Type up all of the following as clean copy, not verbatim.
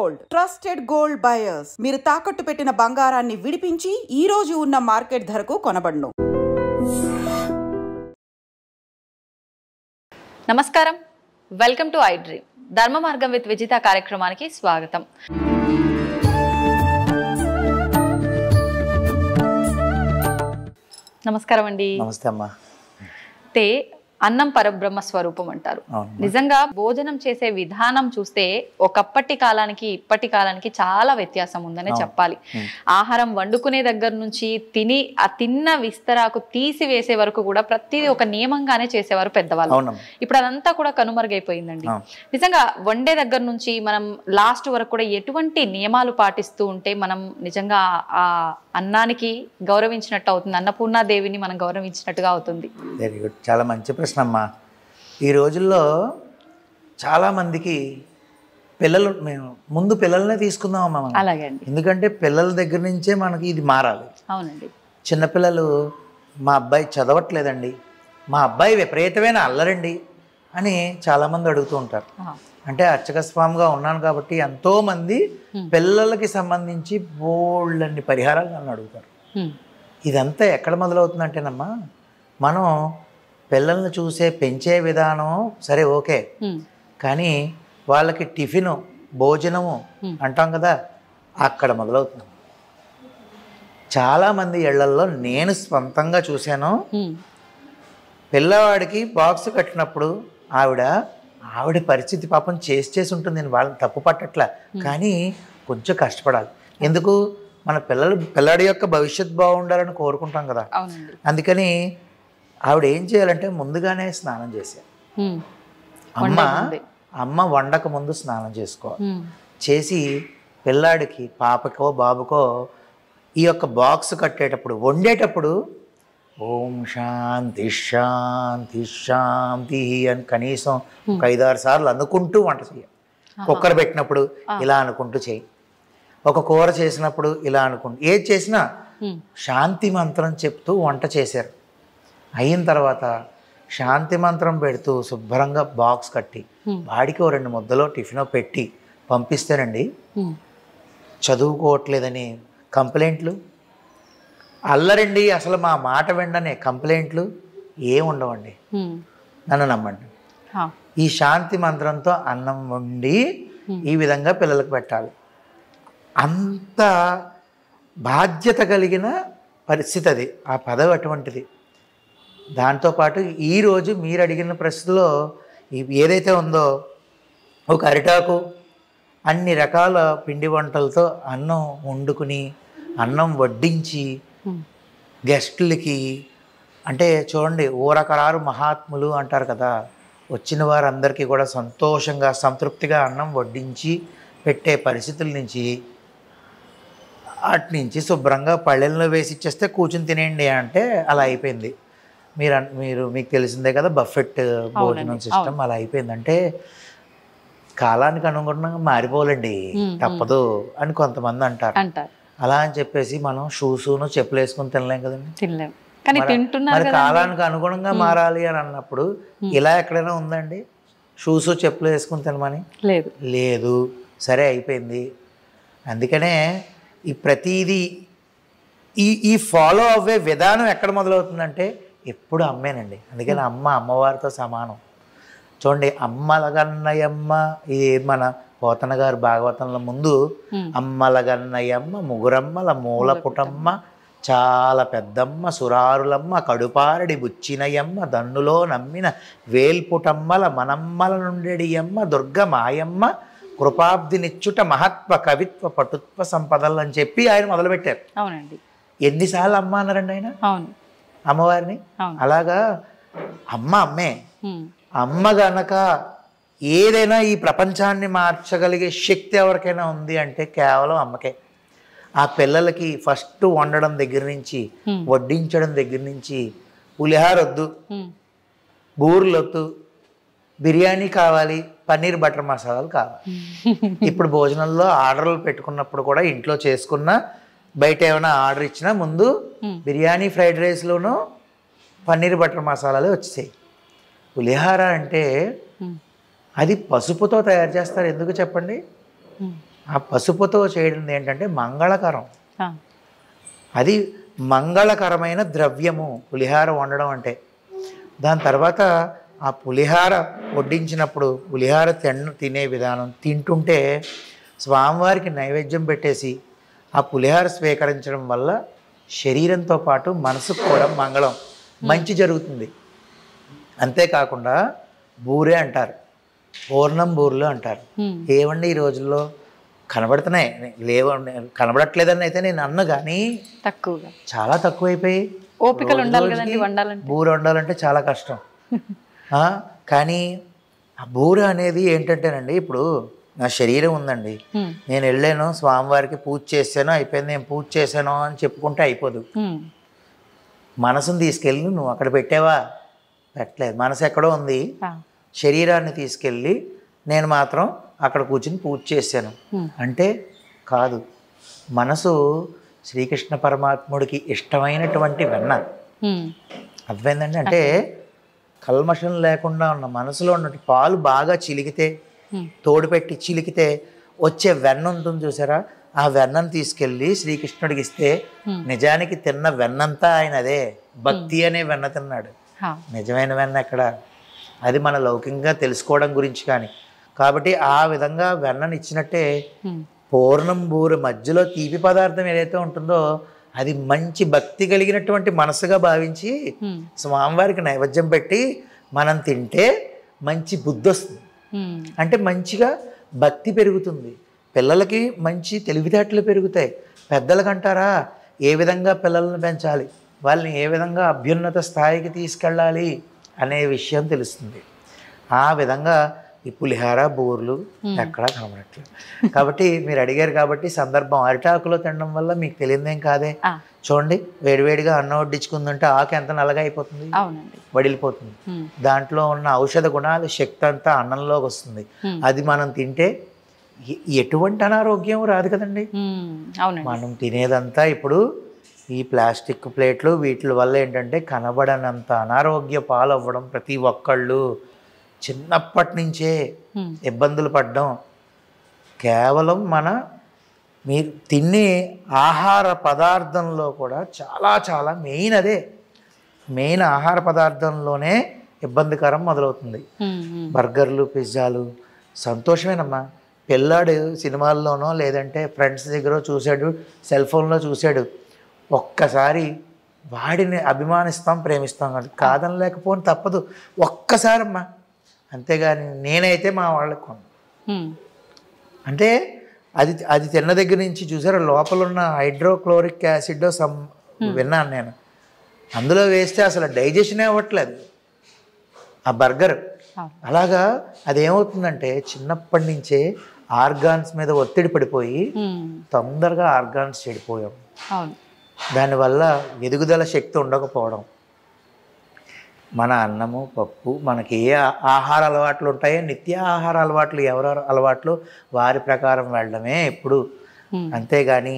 Gold, trusted gold buyers. మీరు తాకట్టు పెట్టిన బంగారాన్ని విడిపించి ఈ రోజు ఉన్న మార్కెట్ ధరకు కొనబడును. నమస్కారం, వెల్కమ్ టు ఐ డ్రీమ్. ధర్మ మార్గం విత్ విజిత కార్యక్రమానికి స్వాగతం. నమస్కారం అండి. నమస్తే అమ్మా. అన్నం పరబ్రహ్మ స్వరూపం అంటారు. నిజంగా భోజనం చేసే విధానం చూస్తే ఒకప్పటి కాలానికి ఇప్పటి కాలానికి చాలా వ్యత్యాసం ఉందనే చెప్పాలి. ఆహారం వండుకునే దగ్గర నుంచి ఆ తిన్న విస్తరాకు తీసివేసే వరకు కూడా ప్రతిదీ ఒక నియమంగానే చేసేవారు పెద్దవాళ్ళు. ఇప్పుడు అదంతా కూడా కనుమరుగైపోయిందండి. నిజంగా వండే దగ్గర నుంచి మనం లాస్ట్ వరకు కూడా ఎటువంటి నియమాలు పాటిస్తూ ఉంటే మనం నిజంగా ఆ అన్నానికి గౌరవించినట్టు అవుతుంది, అన్నపూర్ణాదేవిని మనం గౌరవించినట్టుగా అవుతుంది. వెరీ గుడ్, చాలా మంచి ప్రశ్న అమ్మా. ఈ రోజుల్లో చాలామందికి మేము ముందు పిల్లల్నే తీసుకుందాం అమ్మా. అలాగే అండి, ఎందుకంటే పిల్లల దగ్గర నుంచే మనకి ఇది మారాలి. అవునండి. చిన్నపిల్లలు మా అబ్బాయి చదవట్లేదండి, మా అబ్బాయి విపరీతమైన అల్లరండి అని చాలామంది అడుగుతూ ఉంటారు. అంటే అర్చకస్వామిగా ఉన్నాను కాబట్టి ఎంతోమంది పిల్లలకి సంబంధించి బోల్డన్ని పరిహారాలు నన్ను అడుగుతారు. ఇదంతా ఎక్కడ మొదలవుతుందంటేనమ్మా, మనం పిల్లల్ని పెంచే విధానం సరే ఓకే, కానీ వాళ్ళకి టిఫిను భోజనము అంటాం కదా, అక్కడ మొదలవుతుంది. చాలామంది ఇళ్లల్లో నేను స్వంతంగా చూశాను, పిల్లవాడికి బాక్స్ కట్టినప్పుడు ఆవిడ పరిస్థితి పాపం చేసి ఉంటుంది, నేను వాళ్ళని తప్పు పట్టట్లా, కానీ కొంచెం కష్టపడాలి. ఎందుకు, మన పిల్లాడి యొక్క భవిష్యత్తు బాగుండాలని కోరుకుంటాం కదా. అందుకని ఆవిడ ఏం చేయాలంటే ముందుగానే స్నానం చేశారు. అమ్మ వండక ముందు స్నానం చేసుకోవాలి. చేసి పిల్లాడికి పాపకో బాబుకో ఈ యొక్క బాక్స్ కట్టేటప్పుడు వండేటప్పుడు ఓం శాంతి శాంతి శాంతి అని కనీసం 5-6 సార్లు అనుకుంటూ వంట చేయాలి. కుక్కర్ పెట్టినప్పుడు ఇలా అనుకుంటూ చేయి, ఒక కూర చేసినప్పుడు ఇలా అనుకుంటూ, ఏది చేసినా శాంతి మంత్రం చెప్తూ వంట చేశారు. అయిన తర్వాత శాంతి మంత్రం పెడుతూ శుభ్రంగా బాక్స్ కట్టి వాడికి 2 ముద్దలో టిఫిన్ పెట్టి పంపిస్తేనండి, చదువుకోవట్లేదని కంప్లైంట్లు, అల్లరండి అసలు మా మాట విననే కంప్లైంట్లు ఏం ఉండవండి. నన్ను నమ్మండి, ఈ శాంతి మంత్రంతో అన్నం వండి ఈ విధంగా పిల్లలకు పెట్టాలి. అంత బాధ్యత కలిగిన పరిస్థితి అది, ఆ పదవి అటువంటిది. దాంతోపాటు ఈరోజు మీరు అడిగిన ప్రశ్నలో ఏదైతే ఉందో, ఒక అరిటాకు అన్ని రకాల పిండి వంటలతో అన్నం వండుకుని అన్నం వడ్డించి గెస్టులకి, అంటే చూడండి ఊరకరారు మహాత్ములు అంటారు కదా, వచ్చిన వారందరికీ కూడా సంతోషంగా సంతృప్తిగా అన్నం వడ్డించి పెట్టే పరిస్థితుల నుంచి, అటు నుంచి శుభ్రంగా పళ్ళెల్లో వేసి ఇచ్చేస్తే కూర్చుని తినేయండి అంటే అలా అయిపోయింది. మీకు తెలిసిందే కదా, బఫెట్ భోజనం సిస్టమ్ అలా అయిపోయింది. అంటే కాలానికి అనుగుణంగా మారిపోవాలండి, తప్పదు అని కొంతమంది అంటారు. అలా అని చెప్పేసి మనం షూసును చెప్పులు వేసుకుని తినలేం కదండి. మరి కాలానికి అనుగుణంగా మారాలి అని అన్నప్పుడు ఇలా ఎక్కడైనా ఉందండి షూసు చెప్పులు వేసుకుని తినమని? లేదు. సరే అయిపోయింది. అందుకనే ఈ ప్రతిదీ ఈ ఫాలో అవ్వే విధానం ఎక్కడ మొదలవుతుందంటే ఎప్పుడు అమ్మేనండి. అందుకని అమ్మవారితో సమానం. చూడండి, అమ్మలగన్నయమ్మ, ఇది మన పోతన గారు భాగవతంలో ముందు అమ్మలగన్నయమ్మ ముగురమ్మల మూల పుటమ్మ చాలా పెద్దమ్మ సురారులమ్మ కడుపారడి బుచ్చినయమ్మ దన్నులో నమ్మిన వేల్పుటమ్మల మనమ్మల నుండెడియమ్మ దుర్గ మాయమ్మ కృపాబ్దినిచ్చుట మహత్వ కవిత్వ పటుత్వ సంపదలు అని చెప్పి ఆయన మొదలుపెట్టారు. అవునండి. ఎన్నిసార్లు అమ్మ అన్నారండి ఆయన అమ్మవారిని. అలాగా అమ్మే. అమ్మ గనక ఏదైనా ఈ ప్రపంచాన్ని మార్చగలిగే శక్తి ఎవరికైనా ఉంది అంటే కేవలం అమ్మకే. ఆ పిల్లలకి ఫస్ట్ వండడం దగ్గర నుంచి వడ్డించడం దగ్గర నుంచి పులిహార వద్దు, బూరెలు వద్దు, బిర్యానీ కావాలి, పన్నీర్ బటర్ మసాలాలు కావాలి. ఇప్పుడు భోజనంలో ఆర్డర్లు పెట్టుకున్నప్పుడు కూడా ఇంట్లో చేసుకున్న బయట ఏమైనా ఆర్డర్ ఇచ్చినా ముందు బిర్యానీ ఫ్రైడ్ రైస్లోనూ పన్నీర్ బటర్ మసాలాలు వచ్చేసాయి. పులిహార అంటే అది పసుపుతో తయారు చేస్తారు. ఎందుకు చెప్పండి? ఆ పసుపుతో చేయడం ఏంటంటే మంగళకరం. ఆ, అది మంగళకరమైన ద్రవ్యము పులిహార వండడం అంటే. దాని తర్వాత ఆ పులిహార వడ్డించినప్పుడు పులిహార తినే విధానం, తింటుంటే స్వామివారికి నైవేద్యం పెట్టేసి ఆ పులిహార స్వీకరించడం వల్ల శరీరంతో పాటు మనసుకు కూడా మంగళం, మంచి జరుగుతుంది. అంతేకాకుండా బూరే అంటారు, పూర్ణం బూరెలు అంటారు. ఏవండి ఈ రోజుల్లో కనబడుతున్నాయి, కనబడట్లేదని అయితే నేను అన్న, కానీ తక్కువగా చాలా తక్కువైపోయి. ఓపికలు ఉండాలి కదండి వండాలంటే. బూర వండాలంటే చాలా కష్టం. కానీ ఆ బూర అనేది ఏంటంటేనండి, ఇప్పుడు నా శరీరం ఉందండి, నేను వెళ్ళాను స్వామివారికి పూజ చేశాను అయిపోయింది, నేను పూజ చేశాను అని చెప్పుకుంటే అయిపోదు. మనసును తీసుకెళ్ళి నువ్వు అక్కడ పెట్టావా? పెట్టలేదు. మనసు ఎక్కడో ఉంది, శరీరాన్ని తీసుకెళ్ళి నేను మాత్రం అక్కడ కూర్చుని పూజ చేశాను అంటే కాదు. మనసు శ్రీకృష్ణ పరమాత్ముడికి ఇష్టమైనటువంటి వెన్న. అర్థమైందండి? అంటే కల్మషం లేకుండా ఉన్న మనసులో ఉన్నటువంటి పాలు బాగా చిలికితే, తోడు పెట్టి చిలికితే వచ్చే వెన్న ఉంటుంది చూసారా, ఆ వెన్నను తీసుకెళ్ళి శ్రీకృష్ణుడికి ఇస్తే నిజానికి తిన్న వెన్నంతా ఆయన అదే. భక్తి అనే వెన్న తిన్నాడు, నిజమైన వెన్న ఎక్కడ? అది మన లౌకికంగా తెలుసుకోవడం గురించి. కానీ కాబట్టి ఆ విధంగా వెన్నను ఇచ్చినట్టే పూర్ణం బూర మధ్యలో తీపి పదార్థం ఏదైతే ఉంటుందో అది మంచి భక్తి కలిగినటువంటి మనసుగా భావించి స్వామివారికి నైవేద్యం పెట్టి మనం తింటే మంచి బుద్ధి వస్తుంది. అంటే మంచిగా భక్తి పెరుగుతుంది, పిల్లలకి మంచి తెలివితేటలు పెరుగుతాయి. పెద్దలకంటారా ఏ విధంగా పిల్లలను పెంచాలి, వాళ్ళని ఏ విధంగా అభ్యున్నత స్థాయికి తీసుకెళ్ళాలి అనే విషయం తెలుస్తుంది. ఆ విధంగా ఈ పులిహార బూర్లు ఎక్కడా కనబడట్లేదు. కాబట్టి మీరు అడిగారు కాబట్టి సందర్భం, అరిటాకులో తినడం వల్ల మీకు తెలియదేం కాదే. చూడండి, వేడివేడిగా అన్నం వడ్డించుకుందంటే ఆకు ఎంత నల్లగా అయిపోతుంది, వడిలిపోతుంది. దాంట్లో ఉన్న ఔషధ గుణాలు, శక్తి అంతా అన్నంలోకి వస్తుంది. అది మనం తింటే ఎటువంటి అనారోగ్యం రాదు కదండి. మనం తినేదంతా ఇప్పుడు ఈ ప్లాస్టిక్ ప్లేట్లు వీటి వల్ల ఏంటంటే కనబడనంత అనారోగ్య పాలవ్వడం, ప్రతి ఒక్కళ్ళు చిన్నప్పటి నుంచే ఇబ్బందులు పడడం. కేవలం మీరు తినే ఆహార పదార్థంలో కూడా చాలా చాలా మెయిన్ అదే. మెయిన్ ఆహార పదార్థంలోనే ఇబ్బందికరం మొదలవుతుంది. బర్గర్లు, పిజ్జాలు సంతోషమేనమ్మా. పిల్లాడు సినిమాల్లోనో లేదంటే ఫ్రెండ్స్ దగ్గర చూశాడు, సెల్ ఫోన్లో చూశాడు, ఒక్కసారి వాడిని అభిమానిస్తాం, ప్రేమిస్తాం. కాదని లేకపోతే తప్పదు, ఒక్కసారమ్మా. అంతేగాని నేనైతే మా వాళ్ళకి కొను. అంటే అది తిన్న దగ్గర నుంచి చూసారా, లోపల ఉన్న హైడ్రోక్లోరిక్ యాసిడ్ విన్నాను నేను, అందులో వేస్తే అసలు డైజెషనే అవ్వట్లేదు ఆ బర్గర్. అలాగా అదేమవుతుందంటే చిన్నప్పటి నుంచే ఆర్గాన్స్ మీద ఒత్తిడి పడిపోయి తొందరగా ఆర్గాన్స్ చెడిపోయాం. దానివల్ల ఎదుగుదల శక్తి ఉండకపోవడం. మన అన్నము పప్పు, మనకి ఏ ఆహార అలవాట్లు ఉంటాయో నిత్య ఆహార అలవాట్లు, ఎవరెవరు అలవాట్లు వారి ప్రకారం వెళ్ళడమే ఎప్పుడు. అంతేగాని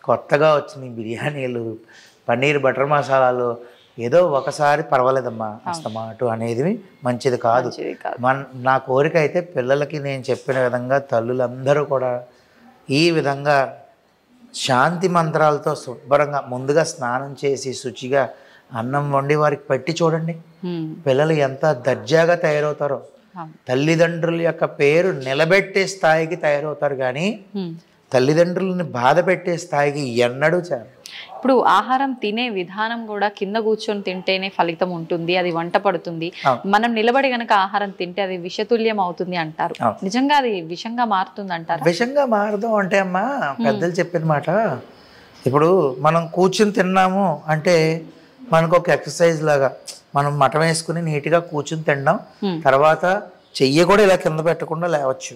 కొత్తగా వచ్చిన బిర్యానీలు, పన్నీర్ బటర్ మసాలాలు ఏదో ఒకసారి పర్వాలేదమ్మా అస్తమాటు అనేది మంచిది కాదు. నా కోరిక అయితే పిల్లలకి నేను చెప్పిన విధంగా తల్లులందరూ కూడా ఈ విధంగా శాంతి మంత్రాలతో శుభ్రంగా ముందుగా స్నానం చేసి శుచిగా అన్నం వండి వారికి పెట్టి చూడండి, పిల్లలు ఎంత దర్జాగా తయారవుతారో. తల్లిదండ్రుల యొక్క పేరు నిలబెట్టే స్థాయికి తయారవుతారు, కానీ తల్లిదండ్రులని బాధ పెట్టే స్థాయికి ఎన్నడూ చేరు. ఇప్పుడు ఆహారం తినే విధానం కూడా కింద కూర్చొని తింటేనే ఫలితం ఉంటుంది, అది వంట పడుతుంది. మనం నిలబడి గనక ఆహారం తింటే అది విషతుల్యం అవుతుంది అంటారు. నిజంగా అది విషంగా మారుతుంది అంటారు? విషంగా మారదు అంటే అమ్మా, పెద్దలు చెప్పిన మాట. ఇప్పుడు మనం కూర్చుని తిన్నాము అంటే మనకు ఒక ఎక్సర్సైజ్ లాగా మనం మటం వేసుకుని నీట్గా కూర్చుని తినడం, తర్వాత చెయ్యి కూడా ఇలా కింద పెట్టకుండా లేవచ్చు.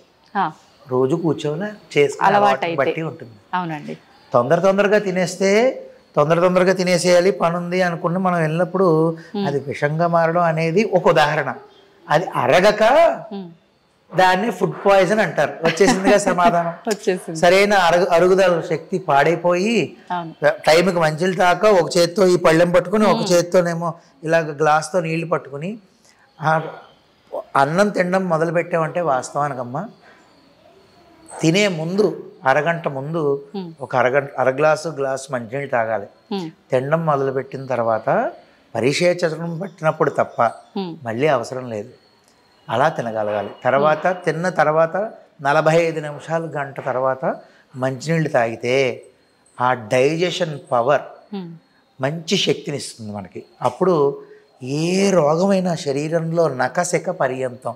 రోజు కూర్చొని చేసుకుని బట్టి ఉంటుంది. అవునండి. తొందరగా తినేస్తే తొందరగా తినేసేయాలి, పని ఉంది అనుకుని మనం వెళ్ళినప్పుడు అది విషంగా మారడం అనేది ఒక ఉదాహరణ. అది అరగక దాన్ని ఫుడ్ పాయిజన్ అంటారు. వచ్చేసిందిగా సమాధానం. సరైన అరుగుదల శక్తి పాడైపోయి టైంకి మంచిలు తాక ఒక చేత్తో ఈ పళ్ళెం పట్టుకుని ఒక చేత్తోనేమో ఇలాగ గ్లాస్తో నీళ్లు పట్టుకుని అన్నం తినడం మొదలు పెట్టామంటే వాస్తవానికమ్మా తినే ముందు అరగంట ముందు ఒక అర గ్లాసు మంచినీళ్ళు తాగాలి. తినడం మొదలుపెట్టిన తర్వాత పరిశేచనం పట్టినప్పుడు తప్ప మళ్ళీ అవసరం లేదు. అలా తినగలగాలి. తర్వాత తిన్న తర్వాత 45 నిమిషాలు గంట తర్వాత మంచినీళ్ళు తాగితే ఆ డైజెషన్ పవర్ మంచి శక్తిని ఇస్తుంది మనకి. అప్పుడు ఏ రోగమైనా శరీరంలో నకశిక పర్యంతం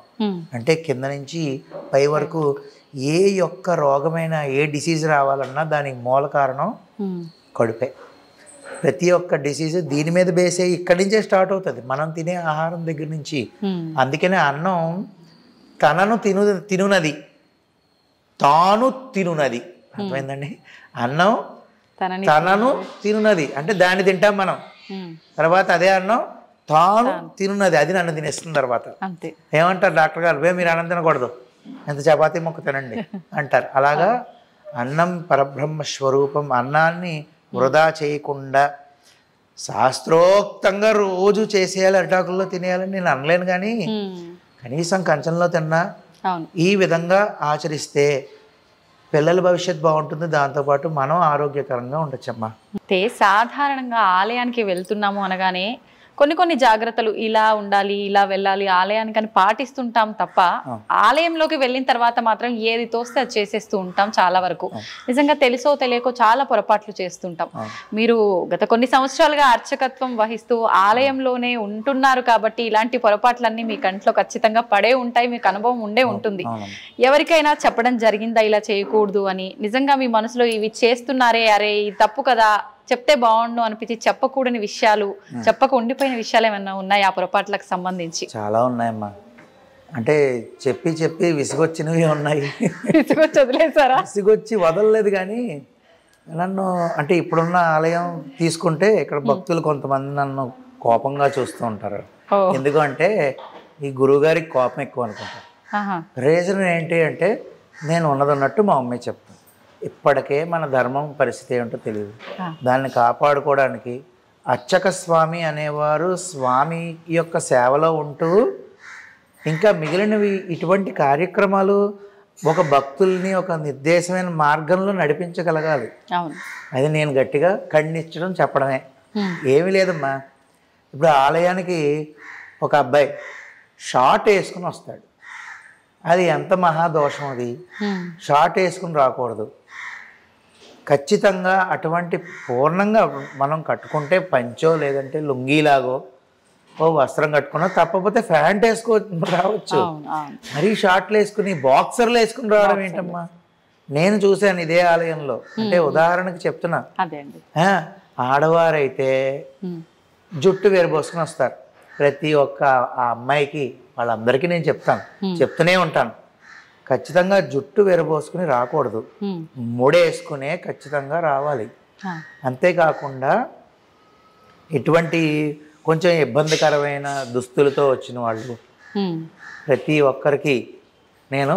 అంటే కింద నుంచి పై వరకు ఏ యొక్క రోగమైనా ఏ డిసీజ్ రావాలన్నా దానికి మూల కారణం కడుపే. ప్రతి ఒక్క డిసీజ్ దీని మీద బేసే ఇక్కడి నుంచే స్టార్ట్ అవుతుంది, మనం తినే ఆహారం దగ్గర నుంచి. అందుకనే అన్నం తనను తినునది తాను తినునది. అర్థమైందండి? అన్నం తనను తినునది అంటే దాన్ని తింటాం మనం, తర్వాత అదే అన్నం తాను తినున్నది, అది నన్ను తినేస్తుంది తర్వాత. ఏమంటారు డాక్టర్ గారు, మీరు అన్నం తినకూడదు, ఎంత చపాతీ మొక్క తినండి అంటారు. అలాగా అన్నం పరబ్రహ్మ స్వరూపం. అన్నాన్ని వృధా చేయకుండా శాస్త్రోక్తంగా రోజు చేసేయాలి, అరిటాకుల్లో తినేయాలని నేను అనలేను, కానీ కనీసం కంచంలో తిన్నా ఈ విధంగా ఆచరిస్తే పిల్లల భవిష్యత్తు బాగుంటుంది, దాంతోపాటు మనం ఆరోగ్యకరంగా ఉండొచ్చమ్మా. అంటే సాధారణంగా ఆలయానికి వెళ్తున్నాము అనగానే కొన్ని జాగ్రత్తలు ఇలా ఉండాలి, ఇలా వెళ్ళాలి ఆలయానికి అని పాటిస్తుంటాం తప్ప ఆలయంలోకి వెళ్ళిన తర్వాత మాత్రం ఏది తోస్తే అది చేసేస్తూ ఉంటాం చాలా వరకు. నిజంగా తెలుసో తెలియకో చాలా పొరపాట్లు చేస్తుంటాం. మీరు గత కొన్ని సంవత్సరాలుగా అర్చకత్వం వహిస్తూ ఆలయంలోనే ఉంటున్నారు కాబట్టి ఇలాంటి పొరపాట్లన్నీ మీ కంట్లో ఖచ్చితంగా పడే ఉంటాయి, మీకు అనుభవం ఉండే ఉంటుంది. ఎవరికైనా చెప్పడం జరిగిందా ఇలా చేయకూడదు అని? నిజంగా మీ మనసులో ఇవి చేస్తున్నారే, అరే ఇది తప్పు కదా, చెప్తే బాగుండు అనిపించి చెప్పకూడని విషయాలు, చెప్పక ఉండిపోయిన విషయాలు ఏమన్నా ఉన్నాయి ఆ పొరపాట్లకు సంబంధించి? చాలా ఉన్నాయమ్మా. అంటే చెప్పి చెప్పి విసుగొచ్చినవి ఉన్నాయి. విసుగొచ్చి వదిలేసారా? విసుగొచ్చి వదలలేదు, కానీ నన్ను అంటే ఇప్పుడున్న ఆలయం తీసుకుంటే ఇక్కడ భక్తులు కొంతమంది నన్ను కోపంగా చూస్తూ ఉంటారు. ఎందుకంటే ఈ గురువుగారికి కోపం ఎక్కువ అనుకుంటారు. రీజన్ ఏంటి అంటే నేను ఉన్నదన్నట్టు మా అమ్మాయి చెప్తాను. ఇప్పటికే మన ధర్మం పరిస్థితి ఏంటో తెలియదు, దాన్ని కాపాడుకోవడానికి అర్చక స్వామి అనేవారు స్వామి యొక్క సేవలో ఉంటూ ఇంకా మిగిలినవి ఇటువంటి కార్యక్రమాలు ఒక భక్తుల్ని ఒక నిర్దేశమైన మార్గంలో నడిపించగలగాలి. అది నేను గట్టిగా ఖండించడం చెప్పడమే, ఏమీ లేదమ్మా. ఇప్పుడు ఆలయానికి ఒక అబ్బాయి షార్ట్ వేసుకుని వస్తాడు, అది ఎంత మహాదోషం. అది షార్ట్ వేసుకుని రాకూడదు. ఖచ్చితంగా అటువంటి పూర్ణంగా మనం కట్టుకుంటే పంచో లేదంటే లుంగీలాగో ఓ వస్త్రం కట్టుకున్నా, తప్పకపోతే ప్యాంట్ వేసుకో రావచ్చు. మరీ షార్ట్లు వేసుకుని బాక్సర్లు వేసుకుని రావడం ఏంటమ్మా? నేను చూశాను ఇదే ఆలయంలో. అంటే ఉదాహరణకి చెప్తున్నా, ఆడవారైతే జుట్టు వేరబోసుకుని వస్తారు. ప్రతి ఒక్క ఆ అమ్మాయికి వాళ్ళందరికీ నేను చెప్తూనే ఉంటాను, ఖచ్చితంగా జుట్టు విరబోసుకుని రాకూడదు, ముడేసుకునే ఖచ్చితంగా రావాలి. అంతేకాకుండా ఇటువంటి కొంచెం ఇబ్బందికరమైన దుస్తులతో వచ్చిన వాళ్ళు ప్రతి ఒక్కరికి నేను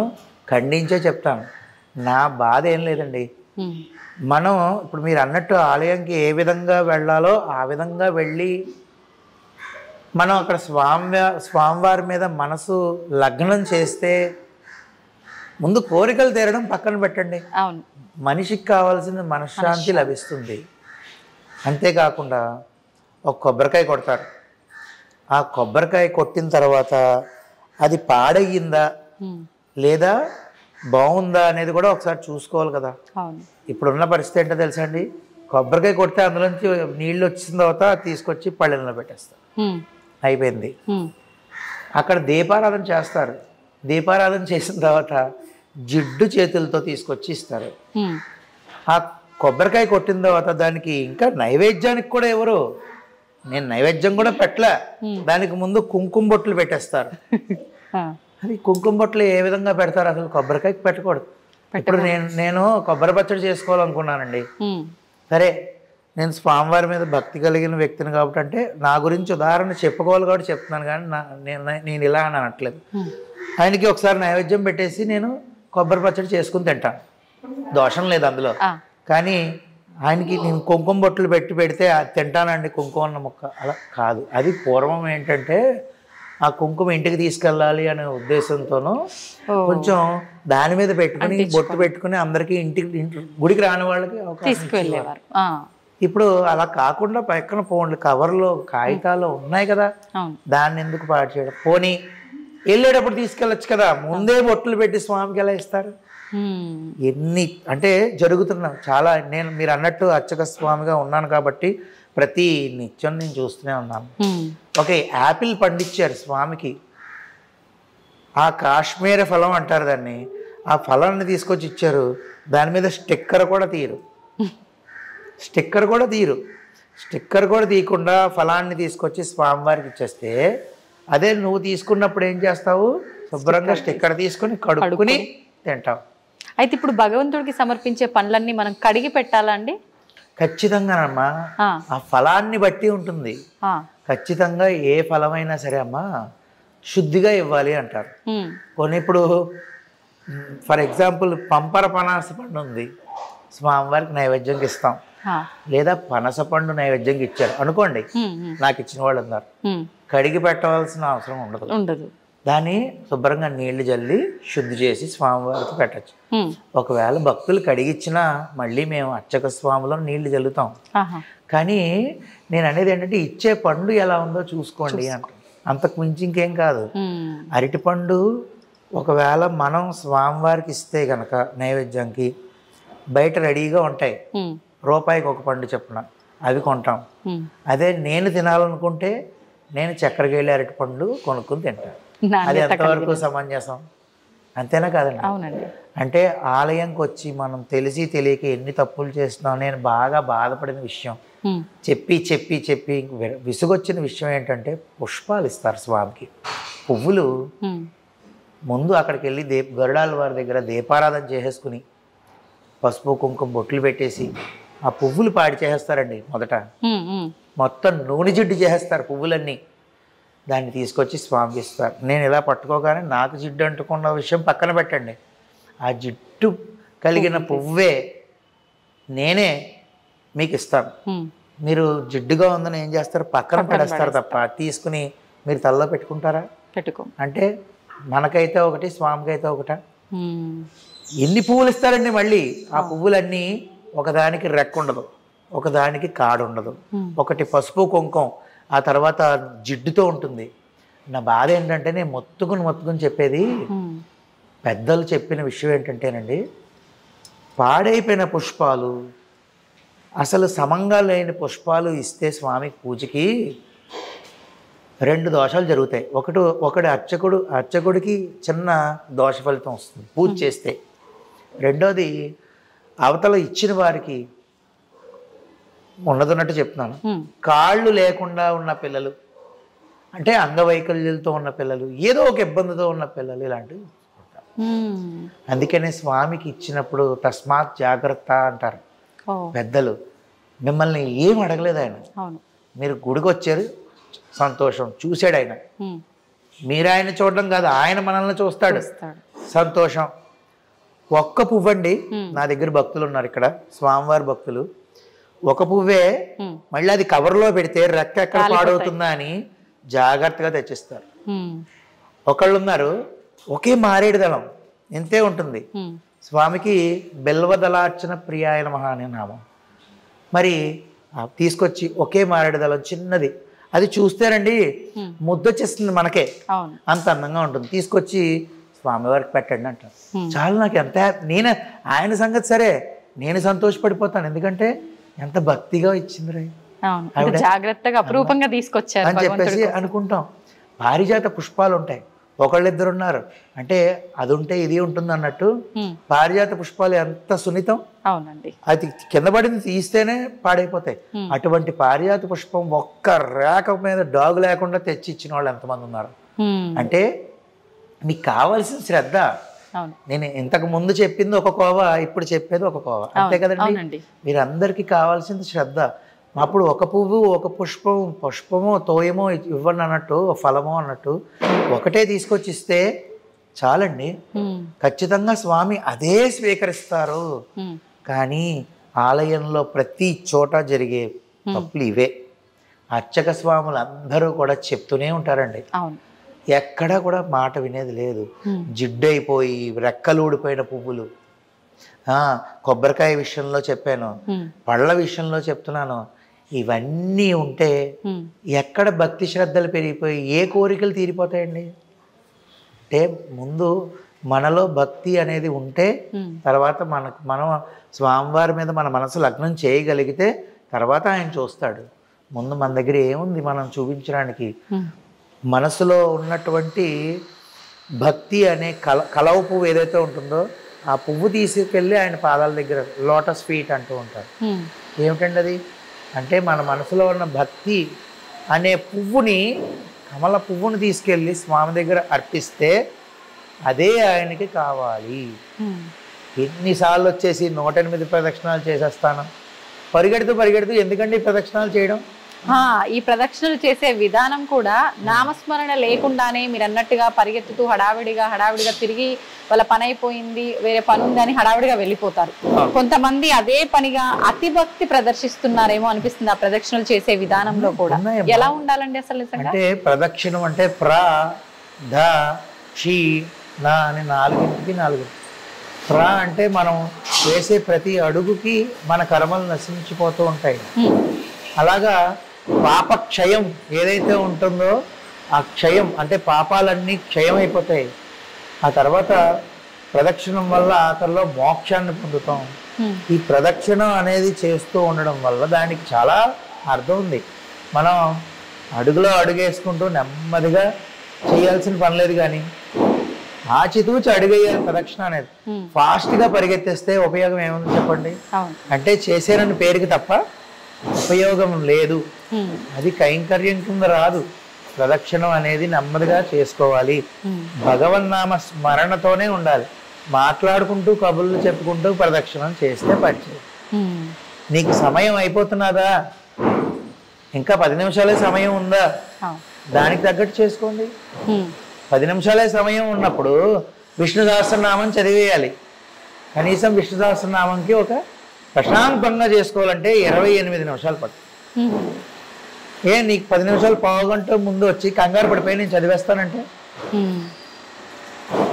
ఖండించే చెప్తాను. నా బాధ ఏం లేదండి, మనం ఇప్పుడు మీరు అన్నట్టు ఆలయంకి ఏ విధంగా వెళ్ళాలో ఆ విధంగా వెళ్ళి మనం అక్కడ స్వామివారి మీద మనసు లగ్నం చేస్తే ముందు కోరికలు తీరడం పక్కన పెట్టండి, మనిషికి కావాల్సిన మనశ్శాంతి లభిస్తుంది. అంతేకాకుండా ఒక కొబ్బరికాయ కొడతారు, ఆ కొబ్బరికాయ కొట్టిన తర్వాత అది పాడయ్యిందా లేదా బాగుందా అనేది కూడా ఒకసారి చూసుకోవాలి కదా. ఇప్పుడున్న పరిస్థితి ఏంటో తెలుసా అండి, కొబ్బరికాయ కొడితే అందులోంచి నీళ్ళు వచ్చిన తర్వాత తీసుకొచ్చి పళ్ళెంలో పెట్టేస్తారు, అయిపోయింది. అక్కడ దీపారాధన చేస్తారు, దీపారాధన చేసిన తర్వాత జిడ్డు చేతులతో తీసుకొచ్చి ఇస్తారు. ఆ కొబ్బరికాయ కొట్టిన తర్వాత దానికి ఇంకా నైవేద్యానికి కూడా ఎవరు, నేను నైవేద్యం కూడా పెట్టలే, దానికి ముందు కుంకుమ బొట్లు పెట్టేస్తారు. అది కుంకుమ బొట్లు ఏ విధంగా పెడతారు, అసలు కొబ్బరికాయకి పెట్టకూడదు. ఇప్పుడు నేను కొబ్బరి పచ్చడి చేసుకోవాలనుకున్నానండి. సరే, నేను స్వామివారి మీద భక్తి కలిగిన వ్యక్తిని కాబట్టి అంటే నా గురించి ఉదాహరణ చెప్పుకోవాలి కాబట్టి చెప్తున్నాను, కానీ నేను ఇలా అని అనట్లేదు. ఆయనకి ఒకసారి నైవేద్యం పెట్టేసి నేను కొబ్బరి పచ్చడి చేసుకుని తింటాను, దోషం లేదు అందులో. కానీ ఆయనకి నేను కుంకుమ బొట్లు పెడితే తింటానండి కుంకుమ అన్న ముక్క, అలా కాదు. అది పూర్వం ఏంటంటే ఆ కుంకుమ ఇంటికి తీసుకెళ్ళాలి అనే ఉద్దేశంతోనూ కొంచెం దాని మీద పెట్టుకుని బొట్టు పెట్టుకుని అందరికీ ఇంటికి గుడికి రాని వాళ్ళకి తీసుకువెళ్ళేవారు. ఇప్పుడు అలా కాకుండా పక్కన ఫోన్లు కవర్లు కాగితాలు ఉన్నాయి కదా, దాన్ని ఎందుకు పాడు చేయడం? పోనీ వెళ్ళేటప్పుడు తీసుకెళ్ళచ్చు కదా, ముందే బొట్టులు పెట్టి స్వామికి ఎలా ఇస్తారు? ఎన్ని అంటే జరుగుతున్నాం చాలా. మీరు అన్నట్టు అర్చక స్వామిగా ఉన్నాను కాబట్టి ప్రతి నిత్యం నేను చూస్తూనే ఉన్నాను. ఒక యాపిల్ పండించారు స్వామికి, ఆ కాశ్మీర ఫలం అంటారు దాన్ని, ఆ ఫలాన్ని తీసుకొచ్చి ఇచ్చారు. దాని మీద స్టిక్కర్ కూడా తీయరు, స్టిక్కర్ కూడా తీయకుండా ఫలాన్ని తీసుకొచ్చి స్వామివారికి ఇచ్చేస్తే, అదే నువ్వు తీసుకున్నప్పుడు ఏం చేస్తావు? శుభ్రంగా స్టిక్కర్ తీసుకుని కడుక్కుని తింటావు. అయితే ఇప్పుడు భగవంతుడికి సమర్పించే పండ్లన్నీ మనం కడిగి పెట్టాలా అండి? ఖచ్చితంగానమ్మా, ఆ ఫలాన్ని బట్టి ఉంటుంది. ఖచ్చితంగా ఏ ఫలమైనా సరే అమ్మా శుద్ధిగా ఇవ్వాలి అంటారు. కొన్ని ఇప్పుడు ఫర్ ఎగ్జాంపుల్ పంపర పనాస పండు ఉంది, స్వామివారికి నైవేద్యంకి ఇస్తాం, లేదా పనస పండు నైవేద్యంకి ఇచ్చారు అనుకోండి, నాకు ఇచ్చిన వాళ్ళు ఉన్నారు, కడిగి పెట్టవలసిన అవసరం ఉండదు. దాన్ని శుభ్రంగా నీళ్లు జల్లి శుద్ధి చేసి స్వామివారికి పెట్టచ్చు. ఒకవేళ భక్తులు కడిగిచ్చినా మళ్ళీ మేము అర్చక స్వామిలో నీళ్లు జల్లుతాం. కానీ నేను అనేది ఏంటంటే ఇచ్చే పండు ఎలా ఉందో చూసుకోండి అంట, అంతకు మించి ఇంకేం కాదు. అరటిపండు ఒకవేళ మనం స్వామివారికి ఇస్తే గనక నైవేద్యంకి బయట రెడీగా ఉంటాయి, రూపాయికి ఒక పండు చెప్పున అవి కొంటాం. అదే నేను తినాలనుకుంటే నేను చక్కెరకేళి అరటిపండు కొనుక్కుని తింటాను. అది ఎంతవరకు సమంజసం? అంతేనా కాదండి? అంటే ఆలయంకి వచ్చి మనం తెలిసి తెలియక ఎన్ని తప్పులు చేస్తున్నాం. నేను బాగా బాధపడిన విషయం, చెప్పి విసుగొచ్చిన విషయం ఏంటంటే, పుష్పాలు ఇస్తారు స్వామికి, పువ్వులు. ముందు అక్కడికి వెళ్ళి గరుడాల వారి దగ్గర దీపారాధన చేసేసుకుని పసుపు కుంకుమ బొట్లు పెట్టేసి ఆ పువ్వులు పాడి చేసేస్తారండి. మొదట మొత్తం నూనె జిడ్డు చేసేస్తారు పువ్వులన్నీ, దాన్ని తీసుకొచ్చి స్వామికి ఇస్తారు. నేను ఇలా పట్టుకోగానే నాకు జిడ్డు అంటుకున్న విషయం పక్కన పెట్టండి, ఆ జిడ్డు కలిగిన పువ్వే నేనే మీకు ఇస్తాను. మీరు జిడ్డుగా ఉందని ఏం చేస్తారు? పక్కన పడేస్తారు తప్ప తీసుకుని మీరు తలలో పెట్టుకుంటారా? అంటే మనకైతే ఒకటి, స్వామికైతే ఒకట. ఎన్ని పువ్వులు ఇస్తారండి మళ్ళీ? ఆ పువ్వులన్నీ ఒకదానికి రెక్క ఉండదు, ఒకదానికి కాడు ఉండదు, ఒకటి పసుపు కుంకుమ, ఆ తర్వాత జిడ్డుతో ఉంటుంది. నా బాధ ఏంటంటే నేను మొత్తుకుని చెప్పేది, పెద్దలు చెప్పిన విషయం ఏంటంటేనండి, పాడైపోయిన పుష్పాలు, అసలు సమంగా లేని పుష్పాలు ఇస్తే స్వామి పూజకి 2 దోషాలు జరుగుతాయి. ఒకటి అర్చకుడికి చిన్న దోష ఫలితం వస్తుంది పూజ చేస్తే. రెండోది అవతల ఇచ్చిన వారికి ఉన్నదన్నట్టు చెప్తున్నాను, కాళ్ళు లేకుండా ఉన్న పిల్లలు, అంటే అంగవైకల్యాలతో ఉన్న పిల్లలు, ఏదో ఒక ఇబ్బందితో ఉన్న పిల్లలు, ఇలాంటివి. అందుకనే స్వామికి ఇచ్చినప్పుడు తస్మాత్ జాగ్రత్త అంటారు పెద్దలు. మిమ్మల్ని ఏం అడగలేదు ఆయన, మీరు గుడికి వచ్చారు, సంతోషం, చూశాడు ఆయన. మీరు ఆయన చూడడం కాదు, ఆయన మనల్ని చూస్తాడు, సంతోషం. ఒక్క పువ్వండి, నా దగ్గర భక్తులు ఉన్నారు ఇక్కడ, స్వామివారి భక్తులు, ఒక పువ్వే మళ్ళీ అది కవర్లో పెడితే రెక్క ఎక్కడ పాడవుతుందా అని జాగ్రత్తగా తెచ్చిస్తారు. ఒకళ్ళు ఉన్నారు, ఒకే మారేడు దళం ఇంతే ఉంటుంది, స్వామికి బెల్వదళార్చన ప్రియాయ నమః అనే నామం. మరి తీసుకొచ్చి ఒకే మారేడు దళం చిన్నది, అది చూస్తేనండి ముద్దొచ్చేస్తుంది మనకే, అంత అందంగా ఉంటుంది, తీసుకొచ్చి స్వామివారికి పెట్టండి అంటారు. చాలా నాకు ఎంత నేను ఆయన సంగతి సరే, నేను సంతోషపడిపోతాను. ఎందుకంటే ఎంత భక్తిగా ఇచ్చింది జాగ్రత్తగా అపురూపంగా తీసుకొచ్చారు అని చెప్పేసి అనుకుంటాం. పారిజాత పుష్పాలు ఉంటాయి, ఒకళ్ళిద్దరు ఉన్నారు అంటే అది ఉంటే ఇది ఉంటుంది అన్నట్టు. పారిజాత పుష్పాలు ఎంత సున్నితం, అది కింద పడింది తీస్తేనే పాడైపోతాయి. అటువంటి పారిజాత పుష్పం ఒక్క రేఖ మీద డాగు లేకుండా తెచ్చి ఇచ్చిన వాళ్ళు ఎంతమంది ఉన్నారు. అంటే మీకు కావాల్సిన శ్రద్ధ. నేను ఇంతకు ముందు చెప్పింది ఒక కోవ, ఇప్పుడు చెప్పేది ఒక కోవ, అంతే కదండి. మీరందరికీ కావాల్సింది శ్రద్ధ. అప్పుడు ఒక పువ్వు, ఒక పుష్పమో తోయమో ఇవ్వండి అన్నట్టు, ఫలమో అన్నట్టు ఒకటే తీసుకొచ్చి ఇస్తే చాలండి. ఖచ్చితంగా స్వామి అదే స్వీకరిస్తారు. కానీ ఆలయంలో ప్రతి చోట జరిగే తప్పులు ఇవే. అర్చక స్వాములు అందరూ కూడా చెప్తూనే ఉంటారండి, ఎక్కడా కూడా మాట వినేది లేదు. జిడ్డైపోయి రెక్కలు ఊడిపోయిన పువ్వులు. కొబ్బరికాయ విషయంలో చెప్పాను, పళ్ళ విషయంలో చెప్తున్నాను. ఇవన్నీ ఉంటే ఎక్కడ భక్తి శ్రద్ధలు పెరిగిపోయి ఏ కోరికలు తీరిపోతాయండి? అంటే ముందు మనలో భక్తి అనేది ఉంటే తర్వాత మనం స్వామివారి మీద మన మనసు లగ్నం చేయగలిగితే తర్వాత ఆయన చూస్తాడు. ముందు మన దగ్గర ఏముంది మనం చూపించడానికి? మనసులో ఉన్నటువంటి భక్తి అనే కలవ పువ్వు ఏదైతే ఉంటుందో ఆ పువ్వు తీసుకెళ్ళి ఆయన పాదాల దగ్గర లోటస్ ఫీట్ అంటూ ఉంటారు. ఏమిటండి అది? అంటే మన మనసులో ఉన్న భక్తి అనే పువ్వుని, కమల పువ్వుని తీసుకెళ్ళి స్వామి దగ్గర అర్పిస్తే అదే ఆయనకి కావాలి. ఎన్నిసార్లు వచ్చేసి 108 ప్రదక్షిణాలు చేసేస్తాను, పరిగెడుతూ ఎందుకండి ప్రదక్షిణాలు చేయడం? ఈ ప్రదక్షిణలు చేసే విధానం కూడా నామస్మరణ లేకుండానే మీరు అన్నట్టుగా పరిగెత్తుతూ హడావిడిగా తిరిగి వాళ్ళ పని అయిపోయింది, వేరే పని ఉంది అని హడావిడిగా వెళ్ళిపోతారు. కొంతమంది అదే పనిగా అతి భక్తి ప్రదర్శిస్తున్నారేమో అనిపిస్తుంది ఆ ప్రదక్షిణలు చేసే విధానంలో కూడా. ఎలా ఉండాలండి అసలు నిజంగా? అంటే ప్రదక్షిణం అంటే ప్ర ధ షి నా అని 4 ప్ర అంటే మనం వేసే ప్రతి అడుగుకి మన కర్మలు నశించిపోతూ ఉంటాయి. అలాగా పాపక్షయం ఏదైతే ఉంటుందో ఆ క్షయం అంటే పాపాలన్నీ క్షయం అయిపోతాయి. ఆ తర్వాత ప్రదక్షిణం వల్ల ఆఖరిలో మోక్షాన్ని పొందుతాం. ఈ ప్రదక్షిణం అనేది చేస్తూ ఉండడం వల్ల దానికి చాలా అర్థం ఉంది. మనం అడుగులో అడుగేసుకుంటూ నెమ్మదిగా చేయాల్సిన పని లేదు, కానీ ఆచితూచి అడుగేయాలి ప్రదక్షిణ అనేది. ఫాస్ట్గా పరిగెత్తేస్తే ఉపయోగం ఏముంది చెప్పండి? అంటే చేసేనని పేరుకి తప్ప ఉపయోగం లేదు. అది కైంకర్యం కింద రాదు. ప్రదక్షిణం అనేది నెమ్మదిగా చేసుకోవాలి. భగవన్నామ స్మరణతోనే ఉండాలి. మాట్లాడుకుంటూ కబుర్లు చెప్పుకుంటూ ప్రదక్షిణం చేస్తే పచ్చేది. నీకు సమయం అయిపోతున్నదా? ఇంకా 10 నిమిషాలే సమయం ఉందా? దానికి తగ్గట్టు చేసుకోండి. 10 నిమిషాలే సమయం ఉన్నప్పుడు విష్ణు సహస్రనామం చదివేయాలి. కనీసం విష్ణు సహస్రనామంకి ఒక ప్రశాంతంగా చేసుకోవాలంటే 28 నిమిషాలు పట్టు. నీకు 10 నిమిషాలు పావుగంట ముందు వచ్చి కంగారు పడిపోయి నేను చదివేస్తానంటే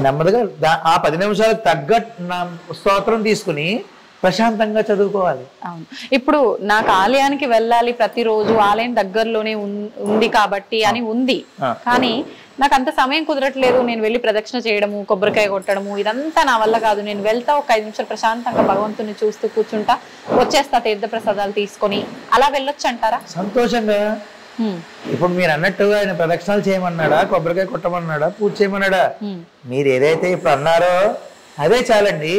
నెమ్మదిగా ఆ 10 నిమిషాలకు తగ్గట్టు నా స్తోత్రం తీసుకుని ప్రశాంతంగా చదువుకోవాలి. అవును. ఇప్పుడు నాకు ఆలయానికి వెళ్ళాలి, ప్రతిరోజు ఆలయం దగ్గరలోనే ఉంది కాబట్టి అని ఉంది, కానీ నాకు అంత సమయం కుదరట్లేదు. నేను వెళ్ళి ప్రదక్షిణ చేయడము, కొబ్బరికాయ కొట్టడము ఇదంతా నా వల్ల కాదు. నేను వెళ్తా, ఒక 5 నిమిషాలు ప్రశాంతంగా భగవంతుని చూస్తూ కూర్చుంటా, వచ్చేస్తా తీర్థ ప్రసాదాలు తీసుకొని, అలా వెళ్ళొచ్చు అంటారా? సంతోషంగా. ఇప్పుడు మీరు అన్నట్టు ఆయన ప్రదక్షిణాలు చేయమన్నాడా, కొబ్బరికాయ కొట్టమన్నాడా, పూజ చేయమన్నాడా? మీరు ఏదైతే ఇప్పుడు అన్నారో అదే చాలండి.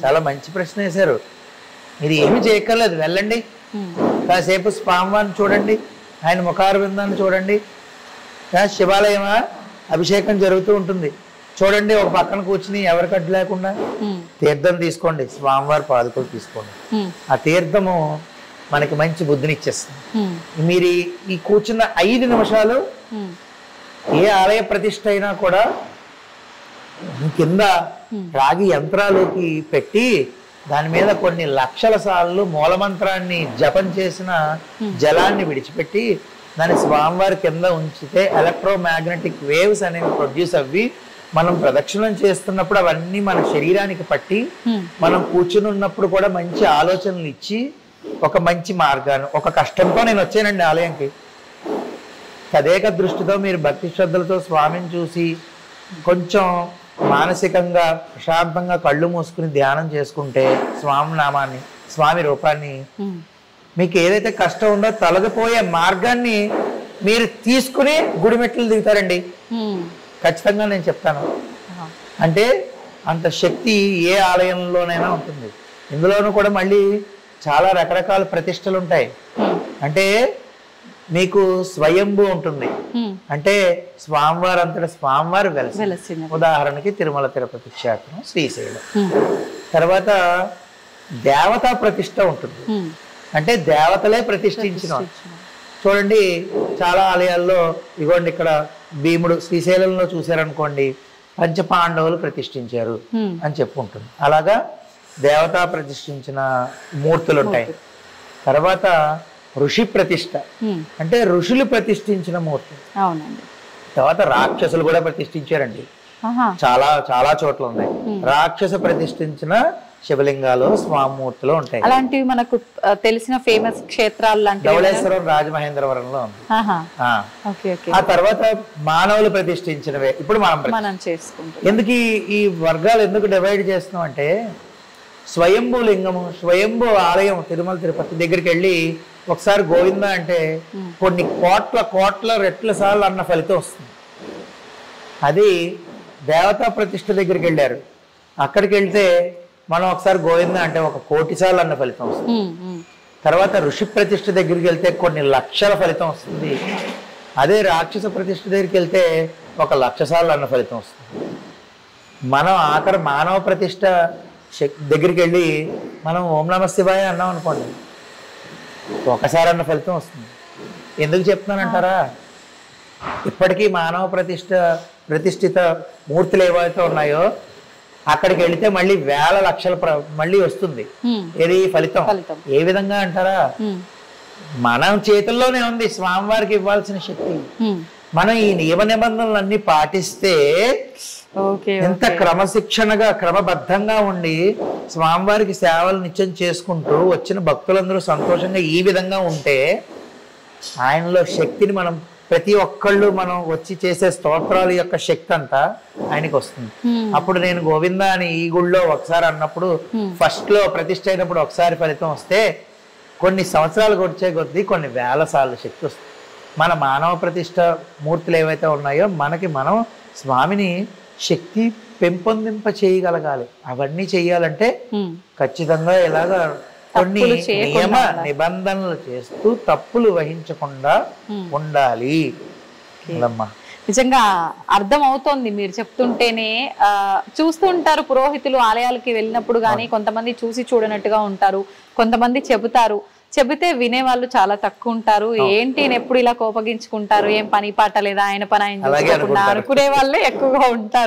చాలా మంచి ప్రశ్న వేశారు. మీరు ఏమి చేయక్కర్లేదు, వెళ్ళండి. కాసేపు స్వామివారిని చూడండి, ఆయన ముఖారవిందాన్ని చూడండి. శివాలయమా అభిషేకం జరుగుతూ ఉంటుంది, చూడండి. ఒక పక్కన కూర్చుని ఎవరికి అడ్డు లేకుండా తీర్థం తీసుకోండి, స్వామివారి పాదుకలు తీసుకోండి. ఆ తీర్థము మనకి మంచి బుద్ధిని ఇచ్చేస్తుంది. మీరు ఈ కూర్చున్న 5 నిమిషాలు ఏ ఆలయ ప్రతిష్ఠ అయినా కూడా కింద రాగి యంత్రాలకి పెట్టి దాని మీద కొన్ని లక్షల సార్లు మూలమంత్రాన్ని జపం చేసిన జలాన్ని విడిచిపెట్టి దాన్ని స్వామివారి కింద ఉంచితే ఎలక్ట్రోమాగ్నెటిక్ వేవ్స్ అనేవి ప్రొడ్యూస్ అవ్వి మనం ప్రదక్షిణం చేస్తున్నప్పుడు అవన్నీ మన శరీరానికి పట్టి మనం కూర్చుని ఉన్నప్పుడు కూడా మంచి ఆలోచనలు ఇచ్చి ఒక మంచి మార్గాన్ని, ఒక కష్టంతో నేను వచ్చానండి ఆలయంకి, తదేక దృష్టితో మీరు భక్తి శ్రద్ధలతో స్వామిని చూసి కొంచెం మానసికంగా ప్రశాంతంగా కళ్ళు మూసుకుని ధ్యానం చేసుకుంటే స్వామి నామాన్ని, స్వామి రూపాన్ని, మీకు ఏదైతే కష్టం ఉందో తొలగిపోయే మార్గాన్ని మీరు తీసుకుని గుడిమెట్లు దిగుతారండి. ఖచ్చితంగా నేను చెప్తాను. అంటే అంత శక్తి ఏ ఆలయంలోనైనా ఉంటుంది. ఇందులోనూ కూడా మళ్ళీ చాలా రకరకాల ప్రతిష్టలు ఉంటాయి. అంటే మీకు స్వయంభూ ఉంటుంది, అంటే స్వామివారు అంతటా స్వామివారు వెలసి. ఉదాహరణకి తిరుమల తిరుపతి క్షేత్రం, శ్రీశైలం. తర్వాత దేవతా ప్రతిష్ట ఉంటుంది, అంటే దేవతలే ప్రతిష్ఠించిన. చూడండి చాలా ఆలయాల్లో ఇగోండి, ఇక్కడ భీముడు శ్రీశైలంలో చూశారనుకోండి, పంచపాండవులు ప్రతిష్ఠించారు అని చెప్పుకుంటుంది. అలాగా దేవతా ప్రతిష్ఠించిన మూర్తులు ఉంటాయి. తర్వాత ఋషి ప్రతిష్ట, అంటే ఋషులు ప్రతిష్ఠించిన మూర్తి. తర్వాత రాక్షసులు కూడా ప్రతిష్ఠించారండి. చాలా చాలా చోట్ల ఉన్నాయి. రాక్షస ప్రతిష్ఠించిన శివలింగాలు స్వామూర్తులు ఉంటాయి. అలాంటివి మనకు తెలిసిన ఫేమస్ క్షేత్రాలు లాంటివి ధవళేశ్వరం రాజమహేంద్రవరంలో ఉంది. ఆ తర్వాత మానవులు ప్రతిష్ఠించినవే ఇప్పుడు మనం చేసుకుంటాం. ఎందుకు ఈ వర్గాలు ఎందుకు డివైడ్ చేస్తున్నాం అంటే, స్వయంభూ లింగము, స్వయంభూ ఆలయం తిరుమల తిరుపతి దగ్గరికి వెళ్ళి ఒకసారి గోవింద అంటే కొన్ని కోట్ల రెట్ల సార్లు అన్న ఫలితం వస్తుంది. అది దేవతా ప్రతిష్ఠ దగ్గరికి వెళ్ళారు, అక్కడికి వెళ్తే మనం ఒకసారి గోవింద అంటే 1 కోటి సార్లు అన్న ఫలితం వస్తుంది. తర్వాత ఋషి ప్రతిష్ఠ దగ్గరికి వెళ్తే కొన్ని లక్షల ఫలితం వస్తుంది. అదే రాక్షస ప్రతిష్ఠ దగ్గరికి వెళ్తే 1,00,000 సార్లు అన్న ఫలితం వస్తుంది. మనం ఆఖరి మానవ ప్రతిష్ఠ దగ్గరికి వెళ్ళి మనం ఓం నమ శివాయ అన్నాం అనుకోండి, ఒకసారి అన్న ఫలితం వస్తుంది. ఎందుకు చెప్తున్నానంటారా? ఇప్పటికీ మానవ ప్రతిష్ఠిత మూర్తులు ఏవైతే ఉన్నాయో అక్కడికి వెళితే మళ్ళీ వేల లక్షల మళ్ళీ వస్తుంది. ఏది ఫలితం? ఏ విధంగా అంటారా? మనం చేతుల్లోనే ఉంది స్వామివారికి ఇవ్వాల్సిన శక్తి. మనం ఈ నియమ నిబంధనలన్నీ పాటిస్తే, ఎంత క్రమశిక్షణగా క్రమబద్ధంగా ఉండి స్వామివారికి సేవలు నిత్యం చేసుకుంటూ వచ్చిన భక్తులందరూ సంతోషంగా ఈ విధంగా ఉంటే, ఆయనలో శక్తిని మనం ప్రతి ఒక్కళ్ళు మనం వచ్చి చేసే స్తోత్రాల యొక్క శక్తి అంతా ఆయనకి వస్తుంది. అప్పుడు నేను గోవింద అని ఈ గుళ్ళో ఒకసారి అన్నప్పుడు, ఫస్ట్ లో ప్రతిష్ఠ అయినప్పుడు ఒకసారి ఫలితం వస్తే, కొన్ని సంవత్సరాలకు వచ్చే కొద్దీ కొన్ని వేల సార్లు శక్తి వస్తుంది. మన మానవ ప్రతిష్ఠ మూర్తులు ఏవైతే ఉన్నాయో మనకి మనం స్వామిని శక్తి పెంపొందింప చేయగలగాలి. అవన్నీ చెయ్యాలంటే ఖచ్చితంగా ఇలాగా కొన్ని నియమ నిబంధనలు చేస్తూ తప్పులు వహించకుండా ఉండాలి. నిజంగా అర్థం అవుతోంది మీరు చెప్తుంటేనే. చూస్తూ ఉంటారు పురోహితులు ఆలయాలకి వెళ్ళినప్పుడు గానీ, కొంతమంది చూసి చూడనట్టుగా ఉంటారు, కొంతమంది చెబితే వినేవాళ్ళు చాలా తక్కువ ఉంటారు. ఏంటి ఎప్పుడు ఇలా కోపగించుకుంటారు, ఏం పని పాట లేదా, ఆయన పని ఆయన చూసుకోకుండా అనుకునే వాళ్ళే ఎక్కువగా ఉంటారు.